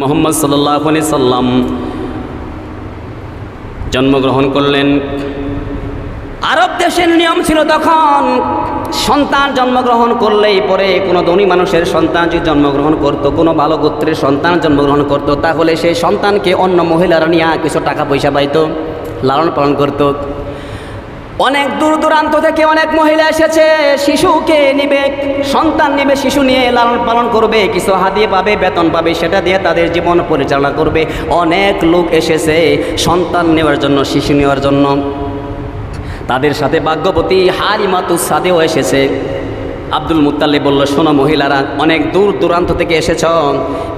মুহাম্মদ সাল্লাল্লাহু আলাইহি সাল্লাম জন্মগ্রহণ করলেন। আরব দেশের নিয়ম ছিল তখন সন্তান জন্মগ্রহণ করলেই পরে কোনো ধনী মানুষের সন্তান যদি জন্মগ্রহণ করত, কোনো ভালো গোত্রের সন্তান জন্মগ্রহণ করত, তাহলে সেই সন্তানকে অন্য মহিলারা নিয়ে কিছু টাকা পয়সা পাইত, লালন পালন করত। অনেক দূর দূরান্ত থেকে অনেক মহিলা এসেছে, শিশুকে নিবে, সন্তান নিবে, শিশু নিয়ে লালন পালন করবে, কিছু হাদিয়া পাবে, বেতন পাবে, সেটা দিয়ে তাদের জীবন পরিচালনা করবে। অনেক লোক এসেছে সন্তান নেওয়ার জন্য, শিশু নেওয়ার জন্য। তাদের সাথে ভাগ্যবতী হালিমাতুস সাদিও এসেছে। আব্দুল মুত্তালিব বলল, শোনো মহিলারা, অনেক দূর দূরান্ত থেকে এসেছ,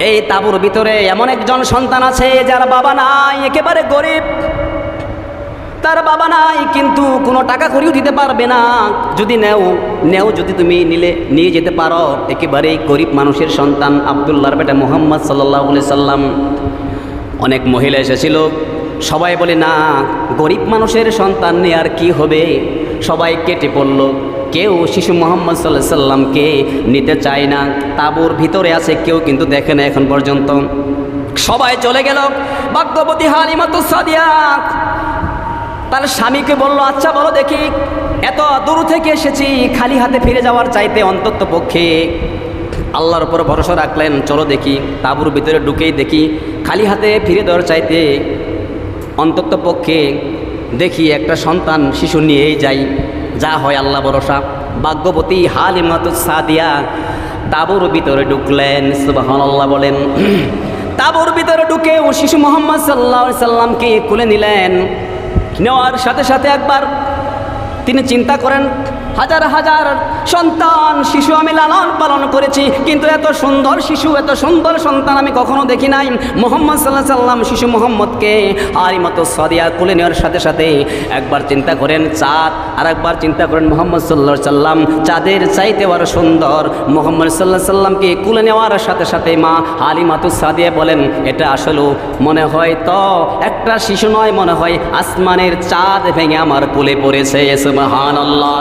এই তাঁবুর ভিতরে এমন একজন সন্তান আছে যার বাবা নাই, একেবারে গরিব, তার বাবা নাই, কিন্তু কোনো টাকা করিও দিতে পারবে না। যদি নেও যদি তুমি নিয়ে যেতে পারো, একেবারেই গরিব মানুষের সন্তান, আব্দুল্লাহর বেটা মুহাম্মদ সাল্লাল্লাহু আলাইহি সাল্লাম। অনেক মহিলা এসেছিল, সবাই বলে না, গরিব মানুষের সন্তান নিয়ে আর কি হবে। সবাই কেটে পড়ল, কেউ শিশু মুহাম্মদ সাল্লাল্লাহু আলাইহি সাল্লামকে নিতে চায় না। তাঁবুর ভিতরে আছে, কেউ কিন্তু দেখে না এখন পর্যন্ত। সবাই চলে গেল। ভাগ্যবতী হালিমাতুস সাদিয়া তার স্বামীকে বলল, আচ্ছা বলো দেখি, এত দূর থেকে এসেছি, খালি হাতে ফিরে যাওয়ার চাইতে অন্তত পক্ষে আল্লাহর উপর ভরসা রাখলেন, চলো দেখি তাঁবুর ভিতরে ঢুকেই দেখি, খালি হাতে ফিরে দেওয়ার চাইতে অন্তত পক্ষে দেখি একটা সন্তান শিশু নিয়েই যাই, যা হয় আল্লাহ ভরসা। ভাগ্যবতী হালিমাতুস সাদিয়া তাঁবুর ভিতরে ঢুকলেন, সুবহানাল্লাহ বলেন। তাঁবুর ভিতরে ঢুকে ও শিশু মুহাম্মদ সাল্লাল্লাহু আলাইহি সাল্লামকে কোলে নিলেন। নেওয়ার সাথে সাথে একবার তিনি চিন্তা করেন, হাজার হাজার সন্তান শিশু আমি লালন পালন করেছি, কিন্তু এত সুন্দর শিশু, এত সুন্দর সন্তান আমি কখনো দেখি নাই। মুহাম্মদ সাল্লাল্লাহু আলাইহি সাল্লাম শিশু মুহাম্মদকে হালিমাতুস সাদিয়া কোলে নেওয়ার সাথে সাথে একবার চিন্তা করেন চাঁদ, আর একবার চিন্তা করেন মুহাম্মদ সাল্লাল্লাহু আলাইহি সাল্লাম চাঁদের চাইতে আরো সুন্দর। মুহাম্মদ সাল্লাল্লাহু আলাইহি সাল্লামকে কোলে নেওয়ার সাথে সাথে মা হালিমাতুস সাদিয়া বলেন, এটা আসলে মনে হয় তো একটা শিশু নয়, মনে হয় আসমানের চাঁদ ভেঙে আমার কোলে পড়েছে, সুবহানাল্লাহ।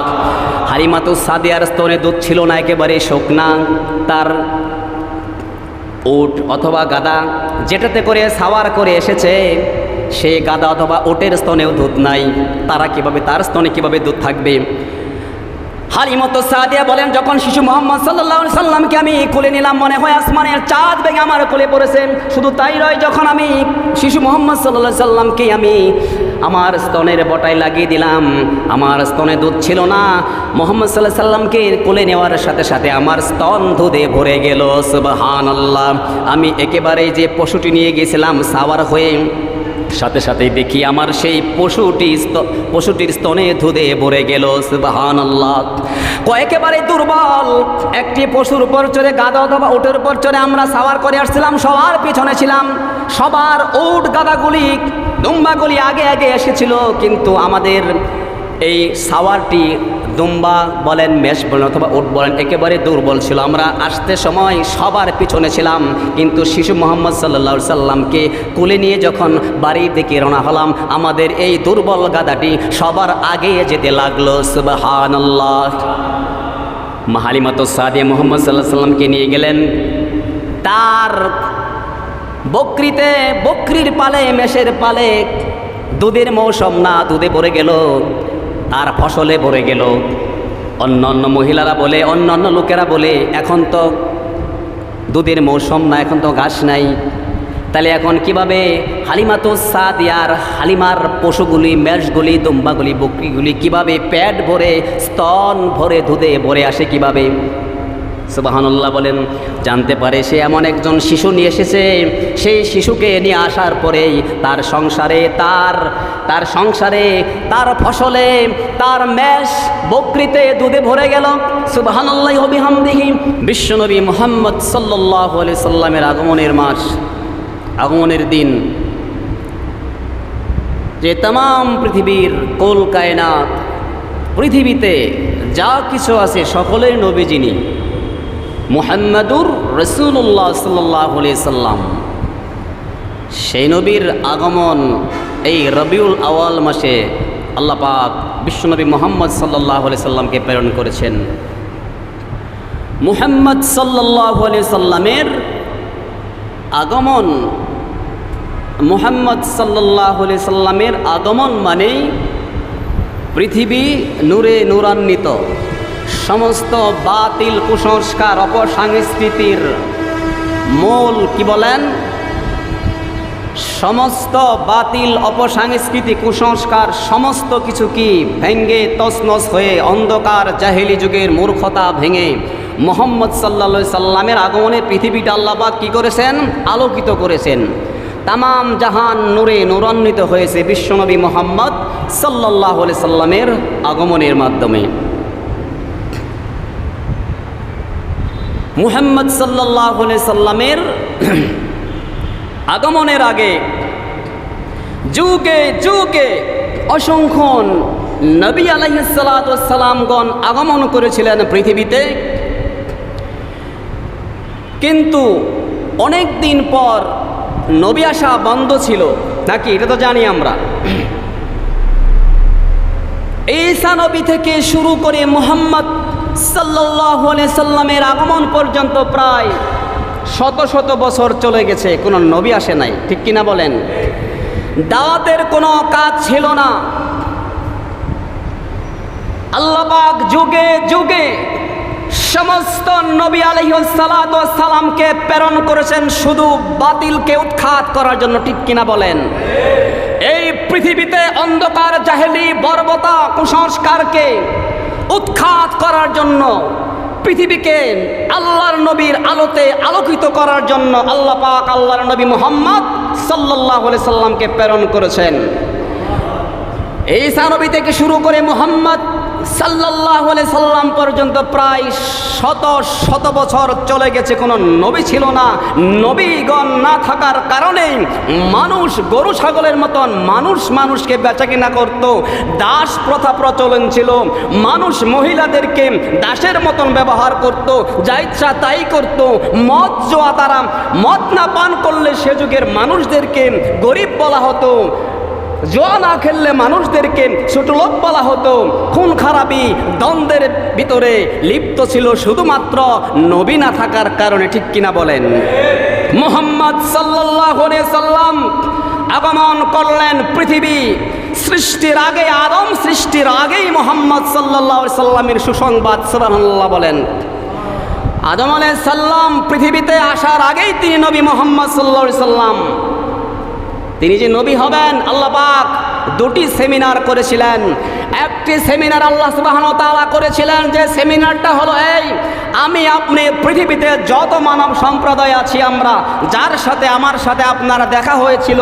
হালিমাতুস সাদিয়ার স্তনে দুধ ছিল না, একেবারে শুকনা। তার উট অথবা গাদা যেটাতে করে সাওয়ার করে এসেছে, সেই গাদা অথবা উটের স্তনেও দুধ নাই। তার স্তনে কিভাবে দুধ থাকবে? হালিমাতুস সাদিয়া বলেন, যখন শিশু মুহাম্মদ সাল্লাল্লাহু আলাইহি সাল্লামকে আমি কোলে নিলাম, মনে হয় আসমানের চাঁদ ভেঙে আমার কোলে পড়েছে। শুধু তাই নয়, যখন আমি শিশু মুহাম্মদ সাল্লাল্লাহু আলাইহি সাল্লামকে আমি আমার স্তনের বটায় লাগিয়ে দিলাম, আমার স্তনে দুধ ছিল না। মুহাম্মদ সাল্লাল্লাহু আলাইহি সাল্লামকে কোলে নেওয়ার সাথে সাথে আমার স্তন দুধে ভরে গেল, সুবহানাল্লাহ। আমি একেবারে যে পশুটি নিয়ে গেছিলাম সাওয়ার হয়ে, সাথে সাথেই দেখি আমার সেই পশুটির স্তনে দুধে ভরে গেল, সুবহানাল্লাহ। একেবারে দুর্বল একটি পশুর উপর চড়ে, গাদা অথবা উটের উপর চড়ে আমরা সাওয়ার করে আসছিলাম, সবার পিছনে ছিলাম, সবার উট গাদাগুলি দুম্বাগুলি আগে আগে এসেছিল, কিন্তু আমাদের এই সাওয়ারটি, দুম্বা বলেন, মেষ বলেন অথবা উট বলেন, একেবারে দুর্বল ছিল। আমরা আসতে সময় সবার পিছনে ছিলাম, কিন্তু শিশু মুহাম্মদ সাল্লাল্লাহু আলাইহি সাল্লামকে কোলে নিয়ে যখন বাড়ির দিকে রওনা হলাম, আমাদের এই দুর্বল গাদাটি সবার আগে যেতে লাগলো, সুবহানাল্লাহ। হালিমাতুস সাদিয়া মুহাম্মদ সাল্লাল্লাহু আলাইহি সাল্লামকে নিয়ে গেলেন তার বকরির পালে, মেষের পালে। দুধের মৌসুম না, দুধে ভরে গেল, আর ফসলে ভরে গেল। অন্য মহিলারা বলে, অন্য লোকেরা বলে, এখন তো দুধের মৌসুম না, এখন তো ঘাস নাই, তাহলে এখন কিভাবে হালিমাতুস সাদিয়ার, হালিমার পশুগুলি, মেষগুলি, দুম্বাগুলি, বকরিগুলি কিভাবে পেট ভরে, স্তন ভরে, দুধে ভরে আসে কিভাবে? সুবহানাল্লাহ বলেন। জানতে পারে সে এমন একজন শিশু নিয়ে এসেছে, সেই শিশুকে নিয়ে আসার পরেই তার সংসারে, তার ফসলে, তার মেষ বকরিতে দুধে ভরে গেল। সুবহানাল্লাহি ওয়া বিহামদিহি। বিশ্বনবী মুহাম্মদ সাল্লাল্লাহু আলাইহি সাল্লামের আগমনের মাস, আগমনের দিন, যে তাম পৃথিবীর কুল কায়নাত, পৃথিবীতে যা কিছু আছে সকলের নবী যিনি, মুহাম্মাদুর রাসূলুল্লাহ সাল্লাল্লাহু আলাইহি সাল্লাম, সেই নবীর আগমন এই রবিউল আওয়াল মাসে আল্লাহ পাক বিশ্বনবী মুহাম্মদ সাল্লাল্লাহু আলাইহি সাল্লামকে প্রেরণ করেছেন। মুহাম্মদ সাল্লাল্লাহু আলাইহি সাল্লামের আগমন, মুহাম্মদ সাল্লাল্লাহু আলাইহি সাল্লামের আগমন মানেই পৃথিবী নূরে নূরান্বিত, সমস্ত বাতিল কুসংস্কার অপসংস্কৃতির মূল কি বলেন, সমস্ত বাতিল অপসংস্কৃতি কুসংস্কার সমস্ত কিছু কি ভেঙ্গে তছনছ হয়ে অন্ধকার জাহেলি যুগের মূর্খতা ভেঙে মুহাম্মদ সাল্লাল্লাহু আলাইহি সাল্লামের আগমনে পৃথিবীটা আল্লাহ পাক কি করেছেন, আলোকিত করেছেন। তামাম জাহান নূরে নূরান্বিত হয়েছে বিশ্বনবী মুহাম্মদ সাল্লাল্লাহু আলাইহি সাল্লামের আগমনের মাধ্যমে। মুহাম্মদ সাল্লাল্লাহু আলাইহি সাল্লামের আগমনের আগে যুগে যুগে অসংখ্য নবী আলাইহিস সালাতু ওয়াস সালামগণ আগমন করেছিলেন পৃথিবীতে, কিন্তু অনেক দিন পর নবী আসা বন্ধ ছিল নাকি, এটা তো জানি আমরা। ঈসা নবী থেকে শুরু করে মুহাম্মদ সাল্লাল্লাহু আলাইহি সাল্লামের আগমন পর্যন্ত প্রায় শত শত বছর চলে গেছে, কোনো নবী আসে নাই, ঠিক কিনা বলেন? দাওয়াতের কোনো কাজ ছিল না। আল্লাহ পাক যুগে যুগে সমস্ত নবী আলাইহিস সালাতু ওয়াস সালামকে প্রেরণ করেছেন শুধু বাতিলকে উৎখাত করার জন্য, ঠিক কিনা বলেন? এই পৃথিবীতে অন্ধকার জাহেলি বর্বরতা কুসংস্কারকে উৎখাত করার জন্য, পৃথিবীকে আল্লাহর নবীর আলোতে আলোকিত করার জন্য আল্লাহ পাক আল্লাহর নবী মুহাম্মদ সাল্লাল্লাহু আলাইহি সাল্লামকে প্রেরণ করেছেন। ঈসা নবী থেকে শুরু করে মুহাম্মদ সাল্লাল্লাহু আলাইহি সাল্লাম পর্যন্ত প্রায় শত শত বছর চলে গেছে, কোনো নবী ছিল না। নবীগণ না থাকার কারণে মানুষ গরু ছাগলের মতন মানুষকে বেচাকেনা করত, দাস প্রথা প্রচলন ছিল, মানুষ মহিলাদেরকে দাসের মতন ব্যবহার করত, যা ইচ্ছা তাই করত। মদ জোয়া, তারা মদ না পান করলে সে যুগের মানুষদেরকে গরিব বলা হতো, জোয়া না খেললে মানুষদেরকে ছোট লোক বলা হতো। খুন খারাপি দ্বন্দ্বের ভিতরে লিপ্ত ছিল শুধুমাত্র নবী না থাকার কারণে, ঠিক কিনা বলেন? মুহাম্মদ সাল্লাল্লাহু আলাইহি সাল্লাম আগমন করলেন পৃথিবী সৃষ্টির আগে, আদম সৃষ্টির আগেই মুহাম্মদ সাল্লাল্লাহু আলাইহি সাল্লামের সুসংবাদ, সুবহানাল্লাহ বলেন। আদম আলাইহিস সালাম পৃথিবীতে আসার আগেই তিনি নবী মুহাম্মদ সাল্লাল্লাহু আলাইহি সাল্লাম, তিনি যে নবী হবেন আল্লাহ পাক দুটি সেমিনার করেছিলেন। একটি সেমিনার আল্লাহ সুবহানাহু ওয়া তাআলা করেছিলেন, যে সেমিনারটা হলো এই, আমি আপনি পৃথিবীতে যত মানব সম্প্রদায় আছি আমরা, যার সাথে আমার সাথে আপনারা দেখা হয়েছিল,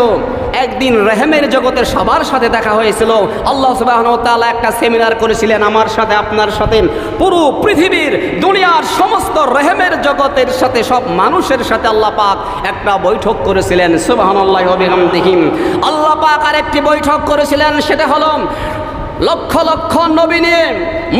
একদিন রেহেমের জগতের সবার সাথে দেখা হয়েছিল। আল্লাহ সুবহানাহু ওয়া তাআলা একটা সেমিনার করেছিলেন আমার সাথে আপনার সাথে, পুরো পৃথিবীর দুনিয়ার সমস্ত রেহেমের জগতের সাথে, সব মানুষের সাথে আল্লাহ পাক একটা বৈঠক করেছিলেন। সুবহানাল্লাহি ওয়া বিহামদিহি। আল্লাহ পাক আরেকটি বৈঠক করেছিলেন, সেটা হলো লক্ষ লক্ষ নবী নিয়ে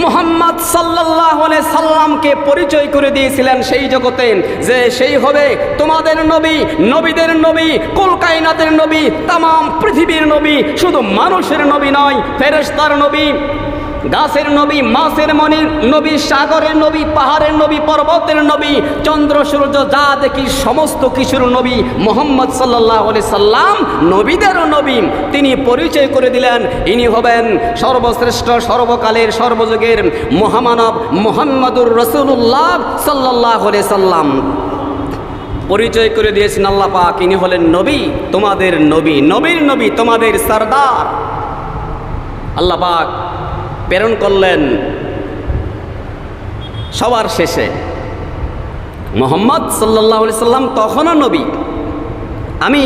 মুহাম্মদ সাল্লাল্লাহু আলাইহি সাল্লামকে পরিচয় করে দিয়েছিলেন সেই জগতে, যে সেই হবে তোমাদের নবী, নবীদের নবী, কুল কায়নাতের নবী, তামাম পৃথিবীর নবী, শুধু মানুষের নবী নয়, ফেরেশতার নবী, গাছের নবী, মাছের মনির নবী, সাগরের নবী, পাহাড়ের নবী, পর্বতের নবী, চন্দ্র সূর্য যা দেখি সমস্ত কিছুর নবী মুহাম্মদ সাল্লাল্লাহু আলাইহি সাল্লাম নবীদেরও নবী। তিনি পরিচয় করে দিলেন ইনি হবেন সর্বশ্রেষ্ঠ, সর্বকালের, সর্বযুগের মহামানব মুহাম্মদুর রাসূলুল্লাহ সাল্লাল্লাহু আলাইহি সাল্লাম। পরিচয় করে দিয়েছেন আল্লাহ পাক, ইনি হলেন নবী, তোমাদের নবী, নবীর নবী, তোমাদের সরদার। আল্লাহ পাক প্রেরণ করলেন সবার শেষে মুহাম্মদ সাল্লাল্লাহু আলাইহি সাল্লাম, তখনও নবী। আমি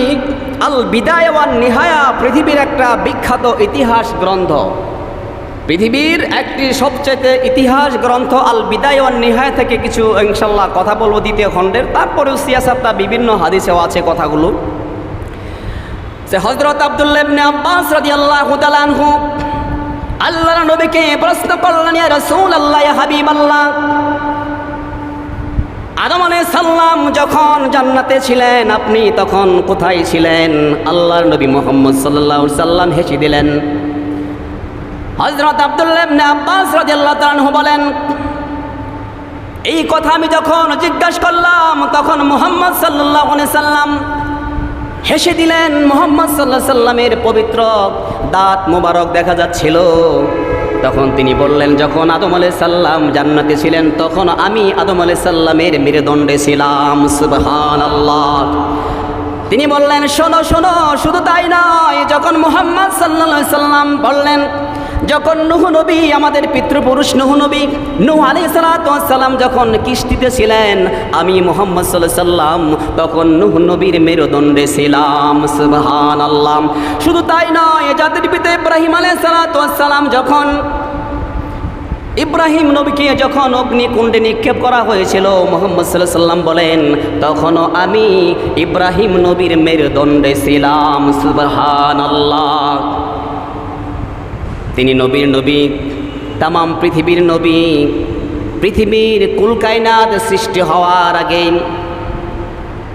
আল বিদায়া ওয়ান নিহায়া পৃথিবীর একটা বিখ্যাত ইতিহাস গ্রন্থ, পৃথিবীর একটি সবচেয়ে ইতিহাস গ্রন্থ আল বিদায়া ওয়ান নিহায়া থেকে কিছু ইনশাআল্লাহ কথা বলবো দ্বিতীয় খণ্ডের। তারপরেও সিয়াসাতটা বিভিন্ন হাদিসেও আছে কথাগুলো। যে হযরত আব্দুল্লাহ ইবনে আব্বাস রাদিয়াল্লাহু তাআলা আনহু আল্লাহর নবীকে প্রশ্ন করলেন, ইয়া রাসূলুল্লাহ, ইয়া হাবিবাল্লাহ, আদম আলাইহিস সালাম যখন জান্নাতে ছিলেন আপনি তখন কোথায় ছিলেন? আল্লাহর নবী মুহাম্মদ সাল্লাল্লাহু আলাইহি সাল্লাম হেসে দিলেন। হযরত আব্দুল্লাহ ইবনে আব্বাস রাদিয়াল্লাহু তাআলা আনহু বলেন, এই কথা আমি যখন জিজ্ঞাসা করলাম তখন মুহাম্মদ সাল্লাল্লাহু আলাইহি সাল্লাম হেসে দিলেন। মুহাম্মদ সাল্লাল্লাহু আলাইহি সাল্লামের পবিত্র দাঁত মোবারক দেখা যাচ্ছিল। তখন তিনি বললেন, যখন আদম আলাইহিস সালাম জান্নাতে ছিলেন তখন আমি আদম আলাইহিস সালামের মেরুদণ্ডে ছিলাম। সুবহানাল্লাহ। তিনি বললেন, শোনো শোনো, শুধু তাই নয়, যখন মুহাম্মদ সাল্লাল্লাহু আলাইহি সাল্লাম বললেন, যখন নূহ নবী, আমাদের পিতৃপুরুষ নূহ নবী, নূহ আলাইহিস সালাতু ওয়াস সালাম যখন কিস্তিতে ছিলেন, আমি মুহাম্মদ সাল্লাল্লাহু আলাইহি সাল্লাম তখন নূহ নবীর মেরুদণ্ডে ছিলাম। সুবহানাল্লাহ। শুধু তাই নয়, জাতির পিতা ইব্রাহিম আলাইহিস সালাতু ওয়াস সালাম যখন ইব্রাহিম নবীকে যখন অগ্নিকুণ্ডে নিক্ষেপ করা হয়েছিল, মুহাম্মদ সাল্লাল্লাহু আলাইহি সাল্লাম বলেন, তখনও আমি ইব্রাহিম নবীর মেরুদণ্ডে ছিলাম। সুবহানাল্লাহ। তিনি নবীর নবী, তামাম পৃথিবীর নবী। পৃথিবীর কুল কায়নাত সৃষ্টি হওয়ার আগে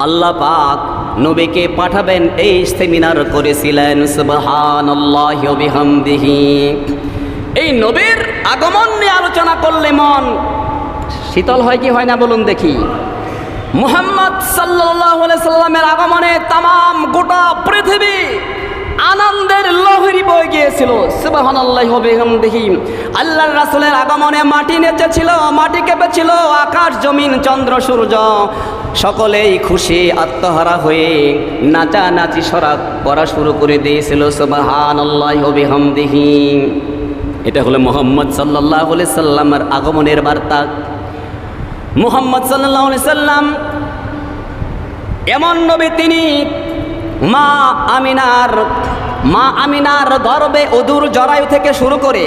আল্লাহ পাক নবীকে পাঠাবেন এই সেমিনার করেছিলেন। সুবহানাল্লাহি ওয়া বিহামদিহি। এই নবীর আগমন নিয়ে আলোচনা করলে মন শীতল হয় কি হয় না বলুন দেখি। মুহাম্মদ সাল্লাল্লাহু আলাইহি সাল্লামের আগমনে তামাম গোটা পৃথিবী আনন্দের লহরী বয়ে গিয়েছিল। সুবহানাল্লাহি ওয়া বিহামদিহি। আল্লাহর রাসূলের আগমনে মাটি নেচেছিল, মাটি কেঁপেছিল, আকাশ জমিন চন্দ্র সূর্য সকলেই খুশি আত্মহারা হয়ে নাচানাচি করা শুরু করে দিয়েছিল। সুবহানাল্লাহি ওয়া বিহামদিহি। এটা হলো মুহাম্মদ সাল্লাল্লাহু আলাইহি সাল্লামের আগমনের বার্তা। মুহাম্মদ সাল্লাল্লাহু আলাইহি সাল্লাম এমন নবী, তিনি মা আমিনার গর্ভে অদূর জরায়ু থেকে শুরু করে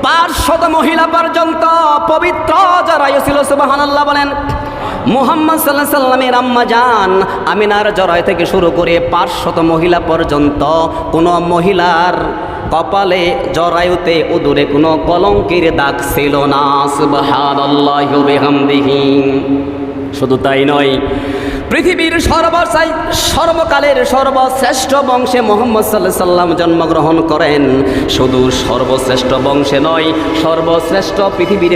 500 মহিলা পর্যন্ত পবিত্র জরায়ু ছিল। সুবহানাল্লাহ বলেন। মুহাম্মদ সাল্লাল্লাহু আলাইহি সাল্লামের আম্মা জান আমিনার জরায়ু থেকে শুরু করে 500 মহিলা পর্যন্ত কোনো মহিলার কপালে জরায়ুতে উদরে কোনো কলঙ্কের দাগ ছিল না। সুবহানাল্লাহি ওয়া বিহামদিহি। শুধু তাই নয়, পৃথিবীর সর্বকালের সর্বশ্রেষ্ঠ বংশে মুহাম্মদ সাল্লাল্লাহু আলাইহি সাল্লাম জন্মগ্রহণ করেন। শুধু সর্বশ্রেষ্ঠ বংশে নয়, সর্বশ্রেষ্ঠ পৃথিবীর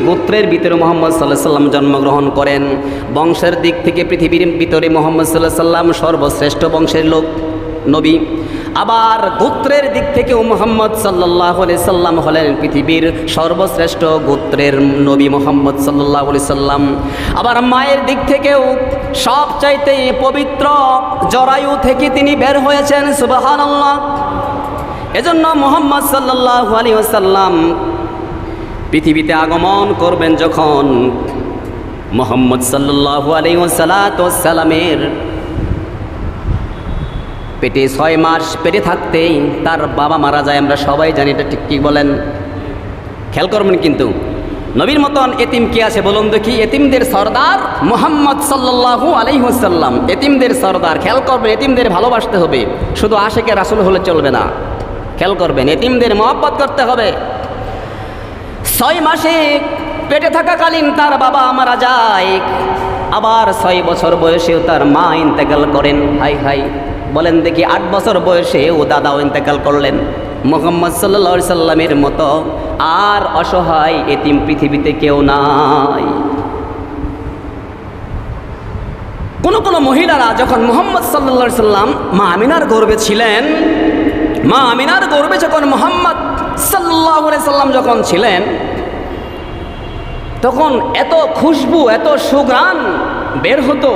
গোত্রের ভিতরে মুহাম্মদ সাল্লাল্লাহু আলাইহি সাল্লাম জন্মগ্রহণ করেন। বংশের দিক থেকে পৃথিবীর ভিতরে মুহাম্মদ সাল্লাল্লাহু আলাইহি সাল্লাম সর্বশ্রেষ্ঠ বংশের নবী। আবার গোত্রের দিক থেকেও মুহাম্মদ সাল্লাল্লাহু আলাইহি সাল্লাম হলেন পৃথিবীর সর্বশ্রেষ্ঠ গোত্রের নবী মুহাম্মদ সাল্লাল্লাহু আলাইহি সাল্লাম। আবার মায়ের দিক থেকেও সবচাইতে পবিত্র জরায়ু থেকে তিনি বের হয়েছেন। সুবহানাল্লাহ। এজন্য মুহাম্মদ সাল্লাল্লাহু আলাইহি ওয়াসাল্লাম পৃথিবীতে আগমন করবেন যখন, মুহাম্মদ সাল্লাল্লাহু আলাইহি ওয়াসাল্লামের পেটে 6 মাস পেটে থাকতেই তার বাবা মারা যায়। আমরা সবাই জানি, এটা ঠিক কি বলেন? খেয়াল করবেন কিন্তু, নবীর মতন এতিম কে আছে বলুন দেখি? এতিমদের সর্দার মুহাম্মদ সাল্লাল্লাহু আলাইহি ওয়াসাল্লাম, এতিমদের সর্দার। খেয়াল করবেন, এতিমদের ভালোবাসতে হবে, শুধু আশিকে রাসূল হলে চলবে না। খেয়াল করবেন, এতিমদের মহব্বত করতে হবে। 6 মাসে পেটে থাকাকালীন তার বাবা মারা যায়। আবার 6 বছর বয়সেও তার মা ইন্তেকাল করেন। হাই হাই বলেন দেখি, 8 বছর বয়সে ও দাদাও ইন্তেকাল করলেন। মুহাম্মদ সাল্লাল্লাহু আলাইহি সাল্লামের মতো আর অসহায় এতিম পৃথিবীতে কেউ নাই। কোন মহিলারা যখন মুহাম্মদ সাল্লাল্লাহু আলাইহি সাল্লাম মা আমিনার গর্ভে ছিলেন, মা আমিনার গর্ভে যখন মুহাম্মদ সাল্লাল্লাহু আলাইহি সাল্লাম যখন ছিলেন, তখন এত খুশবু, এত সুঘ্রাণ বের হতো।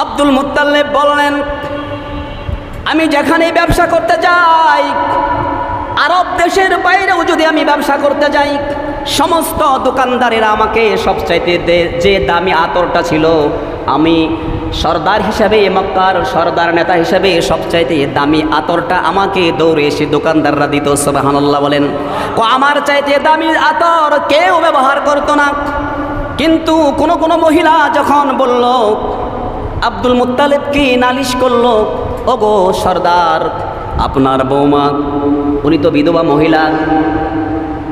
আব্দুল মুত্তালিব বললেন, আমি যেখানেই ব্যবসা করতে যাই, আরব দেশের বাইরেও যদি আমি ব্যবসা করতে যাই, সমস্ত দোকানদারেরা আমাকে সবচাইতে যে দামি আতরটা ছিল, আমি সর্দার হিসাবে, মক্কার সর্দার নেতা হিসাবে সবচাইতে দামি আতরটা আমাকে দৌড়ে এসে দোকানদাররা দিত। সুবহানাল্লাহ বলেন। আমার চাইতে দামি আতর কেউ ব্যবহার করতো না। কিন্তু কোনো মহিলা যখন বলল, আব্দুল মুত্তালিবকে নালিশ করলো, ওগো সর্দার, আপনার বৌমা উনি তো বিধবা মহিলা,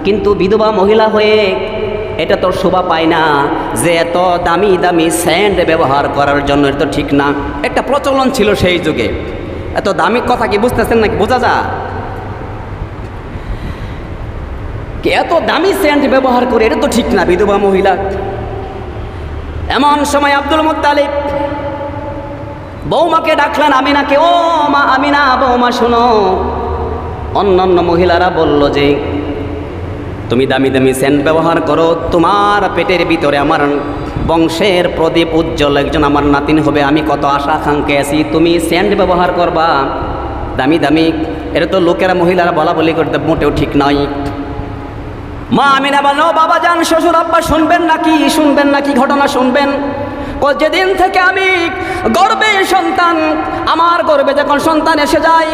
কিন্তু বিধবা মহিলা হয়ে এটা তো শোভা পায় না যে এত দামি দামি স্যান্ড ব্যবহার করার জন্য, এটা তো ঠিক না। একটা প্রচলন ছিল সেই যুগে। এত দামি কথা কি বুঝতেছেন নাকি? বোঝা যা। কে এত দামি সেন্ট ব্যবহার করে, এটা তো ঠিক না, বিধবা মহিলা। এমন সময় আব্দুল মুত্তালিব বৌমাকে ডাকলেন, আমিনাকে, ও মা আমিনা, বৌমা শোনো। অন্যান্য মহিলারা বলল যে তুমি দামি দামি সেন্ট ব্যবহার করো, তোমার পেটের ভিতরে আমার বংশের প্রদীপ উজ্জ্বল একজন আমার নাতিন হবে, আমি কত আশা আকাঙ্ক্ষা আছি, তুমি সেন্ট ব্যবহার করবা দামি দামি, এটা তো লোকেরা মহিলারা বলা বলি করতে মোটেও ঠিক নয়। মা আমিনা বলো, বাবা যান, শ্বশুর আব্বা শুনবেন নাকি ঘটনা শুনবেন। যেদিন থেকে আমি গর্বে সন্তান, আমার গর্বে যখন সন্তান এসে যায়,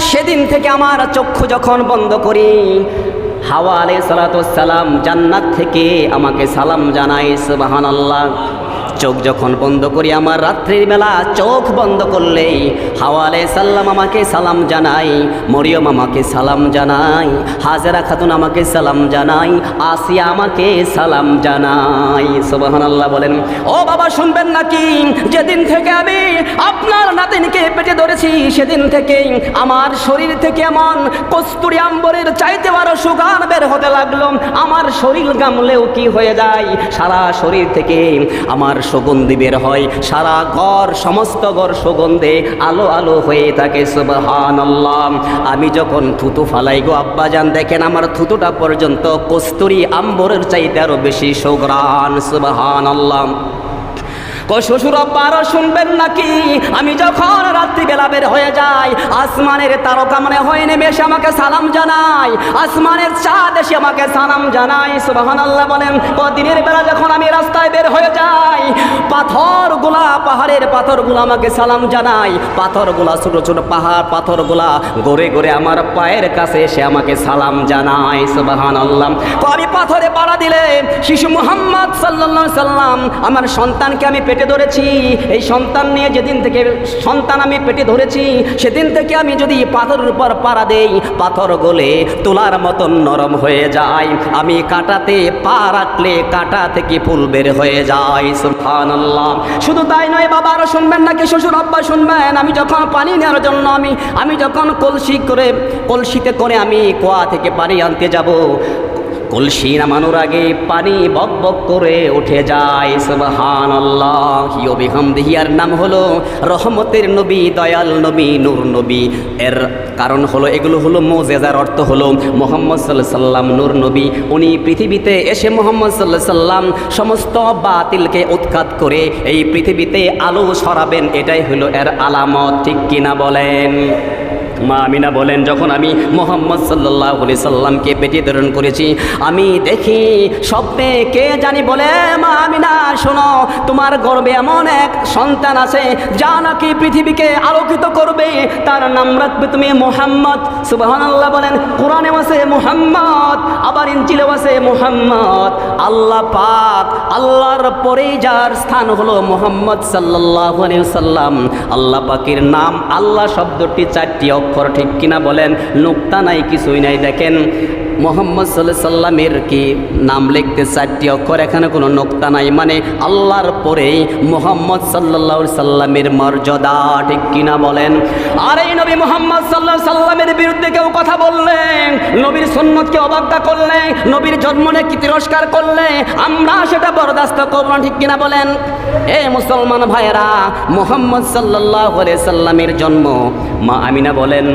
সেদিন থেকে আমার চক্ষু যখন বন্ধ করি, হাওয়া আলাইহিস সালাতু ওয়াস সালাম জান্নাত থেকে আমাকে সালাম জানায়, সুবহানাল্লাহ। চোখ যখন বন্ধ করি, আমার রাত্রির বেলা চোখ বন্ধ করলেই হাওয়া আলাইহিস সালাম আমাকে সালাম জানায়, মরিয়ম আমাকে সালাম জানায়, হাজেরা খাতুন আমাকে সালাম জানায়, আসিয়া আমাকে সালাম জানায়, সুবহানাল্লাহ বলেন। ও বাবা শুনবেন নাকি, যেদিন থেকে আমি আপনার নাতিনকে পেটে ধরেছি, সেদিন থেকে আমার শরীর থেকে এমন কস্তুরী আম্বরের চাইতে আরো সুগান বের হতে লাগলো, আমার শরীর গামলেও কি হয়ে যায়, সারা শরীর থেকে আমার সুগন্ধি বের হয়, সারা ঘর, সমস্ত ঘর সুগন্ধে আলো আলো হয়ে থাকে, সুবহানাল্লাহ। আমি যখন থুতু ফালাই গো আব্বাজান, দেখেন আমার থুতুটা পর্যন্ত কস্তুরী আম্বরের চাইতে আরো বেশি সুঘ্রাণ, সুবহানাল্লাহ। শ্বশুর আব্বা আরো শুনবেন নাকি, আমি যখন রাত্রিবেলা বের হয়ে যাই, আসমানের তারকা মনে হয় নেমে এসে আমাকে সালাম জানায়, আসমানের চাঁদ এসে আমাকে সালাম জানায়, সুবহানাল্লাহ বলেন। দিনের বেলা যখন আমি রাস্তায় বের হয়ে যাই, পাথরগুলা, পাহাড়ের পাথরগুলো আমাকে সালাম জানায়, পাথরগুলা, ছোট ছোট পাহাড় পাথরগুলা গড়ে গড়ে আমার পায়ের কাছে এসে আমাকে সালাম জানায়, সুবহানাল্লাহ। আমি পাথরে পাড়া দিলে শিশু মুহাম্মদ সাল্লাল্লাহু আলাইহি সাল্লাম, আমার সন্তানকে আমি পেটে ধরেছি, এই সন্তান নিয়ে যেদিন থেকে সন্তান আমি পেটে ধরেছি, সেদিন থেকে আমি যদি পাথরের উপর পাড়া দেই, পাথর গলে তোলার মতন নরম হয়ে যায়, আমি কাঁটাতে পা রাখলে কাঁটা থেকে ফুল বের হয়ে যায়, সুবহানাল্লাহ। শুধু তাই নয় বাবা, আরো শুনবেন নাকি, শ্বশুর আব্বা শুনবেন, আমি যখন পানি নেওয়ার জন্য আমি যখন কলসিতে করে আমি কুয়া থেকে পানি আনতে যাব, কলসি নামানোর আগে পানি বক বক করে উঠে যায়, সুবহানাল্লাহ ওয়া বিহামদিহি। এর নাম হলো রহমতের নবী, দয়াল নবী, নূর নবী। এর কারণ হলো, এগুলো হলো মুজিজার অর্থ হলো মুহাম্মদ সাল্লাল্লাহু আলাইহি সাল্লাম নূর নবী, উনি পৃথিবীতে এসে মুহাম্মদ সাল্লাল্লাহু আলাইহি সাল্লাম সমস্ত বাতিলকে উৎখাত করে এই পৃথিবীতে আলো ছড়াবেন, এটাই হলো এর আলামত, ঠিক কিনা বলেন? মা আমিনা বলেন, যখন আমি মুহাম্মদ সাল্লাল্লাহু আলাইহি সাল্লামকে পেটে ধারণ করেছি, আমি দেখি স্বপ্নে কে জানি বলে, মা আমিনা শোনো, তোমার গর্ভে এমন এক সন্তান আছে যা নাকি পৃথিবীকে আলোকিত করবে, তার নাম রাখবে তুমি মুহাম্মদ, সুবহানাল্লাহ বলেন। কোরআনেও আছে মুহাম্মদ, আবার ইনজিলেও আছে মুহাম্মদ। আল্লাহ পাক, আল্লাহর পরেই যার স্থান হলো মুহাম্মদ সাল্লাল্লাহু আলাইহি সাল্লাম। আল্লাহ পাকের নাম, আল্লাহ শব্দটি 4টি অক্ষর, ঠিক কিনা বলেন? নুক্তা নাই, কিছুই নাই। দেখেন মুহাম্মদ সাল্লাল্লাহু আলাইহি সাল্লামের কি নাম লিখতে 4টি অক্ষর, এখানে কোনো নুক্তা নাই, মানে আল্লাহর পরেই মুহাম্মদ সাল্লাল্লাহু আলাইহি সাল্লামের মর্যাদা, ঠিক কিনা বলেন? আর এই নবী মুহাম্মদ সাল্লাল্লাহু আলাইহি সাল্লামের বিরুদ্ধে কেউ কথা বললে, নবীর সুন্নতকে অবজ্ঞা করলে, নবীর জন্ম নিয়ে কি তিরস্কার করলে, আমরা সেটা বরদাস্ত করব না, ঠিক কিনা বলেন? এ মুসলমান ভাইয়েরা, মুহাম্মদ সাল্লাল্লাহু আলাইহি সাল্লামের জন্ম, মা আমিনা বলেন,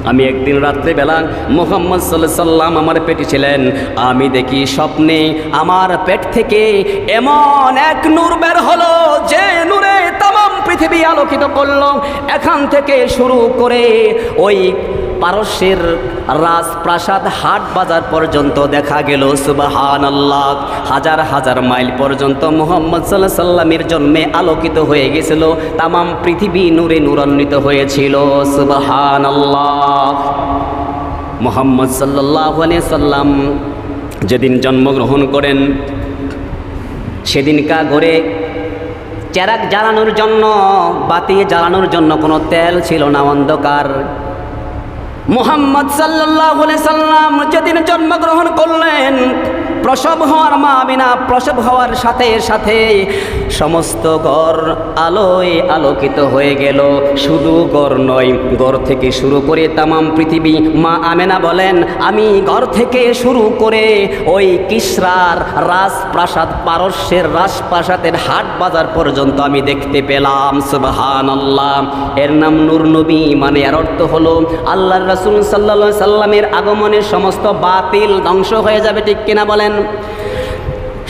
আমি একদিন রাত্রিবেলা মুহাম্মদ সাল্লাল্লাহু আলাইহি সাল্লাম আমার পেটে ছিলেন, আমি দেখি স্বপ্নে আমার পেট থেকে এমন এক নূর বের হলো, যে নূরে তামাম পৃথিবী আলোকিত করলো। এখান থেকে শুরু করে ওই পারস্যের রাজপ্রাসাদ, হাট বাজার পর্যন্ত দেখা গেল, সুবহানাল্লাহ, হাজার হাজার মাইল পর্যন্ত মুহাম্মদ সাল্লাল্লাহু আলাইহি সাল্লামের জন্মে আলোকিত হয়ে গেছিল, তামাম পৃথিবী নূরে নূরান্বিত হয়েছিল, সুবহানাল্লাহ। মুহাম্মদ সাল্লাল্লাহু আলাইহি সাল্লাম যেদিন জন্মগ্রহণ করেন, সেদিনকার ঘরে চেরাগ জ্বালানোর জন্য, বাতি জ্বালানোর জন্য কোনো তেল ছিল না, অন্ধকার। মুহাম্মদ সাল্লাল্লাহু আলাইহি সাল্লাম যেদিন জন্মগ্রহণ করলেন, প্রসব হওয়ার মা আমিনা প্রসব হওয়ার সাথে সাথে সমস্ত ঘর আলোয় আলোকিত হয়ে গেল। শুধু ঘর নয়, ঘর থেকে শুরু করে তামাম পৃথিবী। মা আমেনা বলেন, আমি ঘর থেকে শুরু করে ওই কিসরার রাজপ্রাসাদ, পারস্যের রাজপ্রাসাদের হাট বাজার পর্যন্ত আমি দেখতে পেলাম। সুবহানাল্লাহ। এর নাম নূর নবী, মানে এর অর্থ হলো আল্লাহর রাসূল সাল্লাল্লাহু আলাইহি সাল্লামের আগমনের সমস্ত বাতিল ধ্বংস হয়ে যাবে। ঠিক কিনা বলেন?